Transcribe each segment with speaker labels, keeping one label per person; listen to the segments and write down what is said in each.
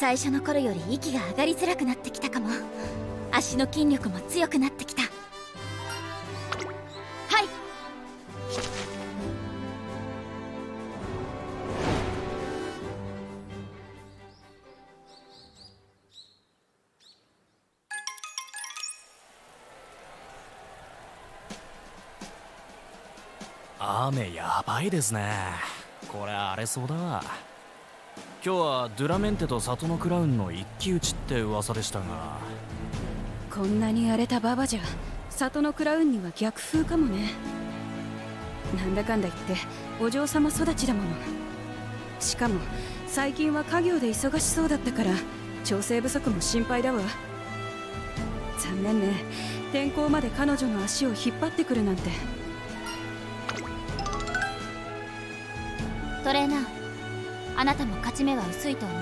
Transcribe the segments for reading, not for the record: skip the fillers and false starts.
Speaker 1: 最初の頃より息が上がりづらくなってきたかも。足の筋力も強くなってきた。はい。
Speaker 2: 雨やばいですね。これ荒れそうだわ。今日はドゥラメンテとサトノクラウンの一騎打ちって噂でしたが、
Speaker 3: こんなに荒れた馬場じゃサトノクラウンには逆風かもね。なんだかんだ言ってお嬢様育ちだもの。しかも最近は家業で忙しそうだったから調整不足も心配だわ。残念ね、天候まで彼女の足を引っ張ってくるなんて。
Speaker 1: トレーナー、あなたも勝ち目は薄いと思う？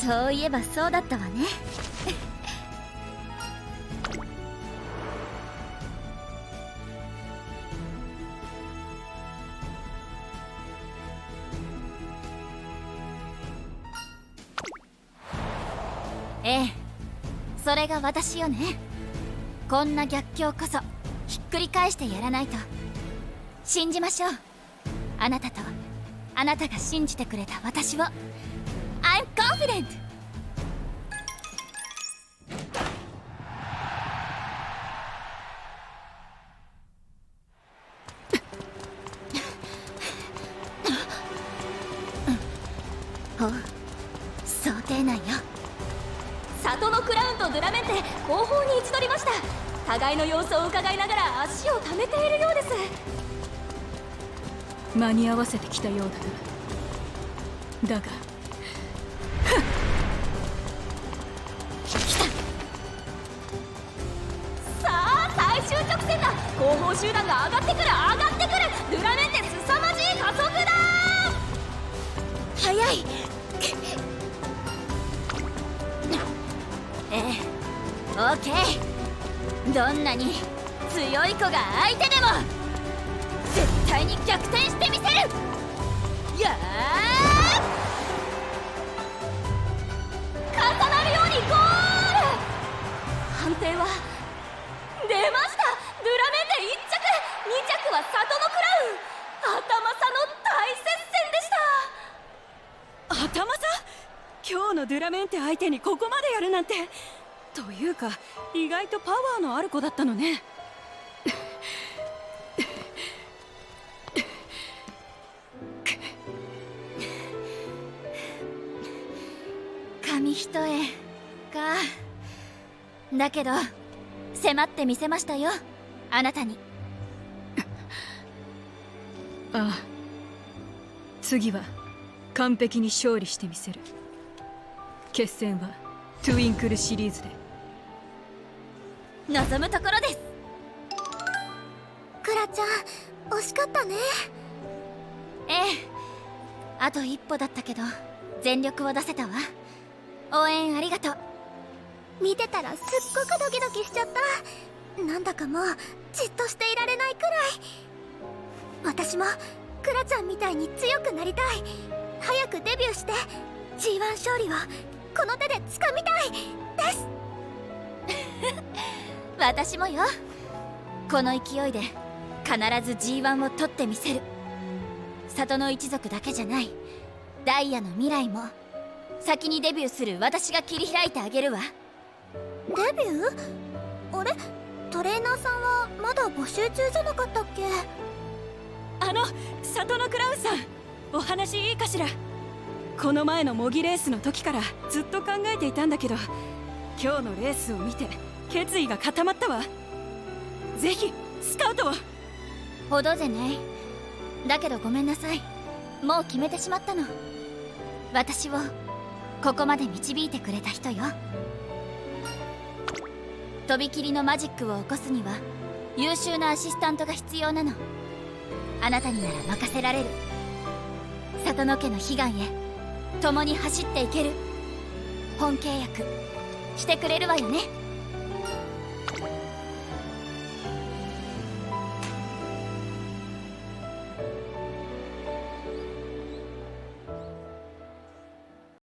Speaker 1: そういえばそうだったわね。ええ、それが私よね。こんな逆境こそひっくり返してやらないと。信じましょう。あなたとあなたが信じてくれた私を。I'm confident! おう、想定内よ。
Speaker 4: サトノクラウンとドゥラメンテ後方に位置取りました。互いの様子を伺いながら足を溜めているようです。
Speaker 3: 間に合わせてきたようだな。だが
Speaker 4: さあ最終直線だ。後方集団が上がってくる上がってくる。ドゥラメンテ凄まじい加速だ。
Speaker 1: 早い。ええ、オーケー。どんなに強い子が相手でも絶対に逆転してみせる。やあ、
Speaker 4: 重なるようにゴール。判定は出ました。ドゥラメンテ1着、2着はサトノクラウン。頭差の大接戦でした。
Speaker 3: 頭差？今日のドゥラメンテ相手にここまでやるなんて。というか意外とパワーのある子だったのね。
Speaker 1: 紙一重か。だけど迫ってみせましたよ、あなたに。
Speaker 3: ああ、次は完璧に勝利してみせる。決戦はトゥインクルシリーズで。
Speaker 1: 望むところです。
Speaker 4: クラちゃん惜しかったね。
Speaker 1: ええ、あと一歩だったけど全力を出せたわ。応援ありがとう。
Speaker 4: 見てたらすっごくドキドキしちゃった。なんだかもうじっとしていられないくらい。私もクラちゃんみたいに強くなりたい。早くデビューして G1 勝利をこの手で掴みたいです。
Speaker 1: 私もよ。この勢いで必ず G1 を取ってみせる。里の一族だけじゃない、ダイヤの未来も先にデビューする私が切り開いてあげるわ。
Speaker 4: デビュー？あれ？トレーナーさんはまだ募集中じゃなかったっけ？
Speaker 3: サトノクラウンさん、お話いいかしら。この前の模擬レースの時からずっと考えていたんだけど、今日のレースを見て決意が固まったわ。ぜひスカウトを。
Speaker 1: ほどぜね。だけどごめんなさい、もう決めてしまったの。私をここまで導いてくれた人よ。とびきりのマジックを起こすには優秀なアシスタントが必要なの。あなたになら任せられる。里の家の悲願へ共に走っていける。本契約してくれるわよね。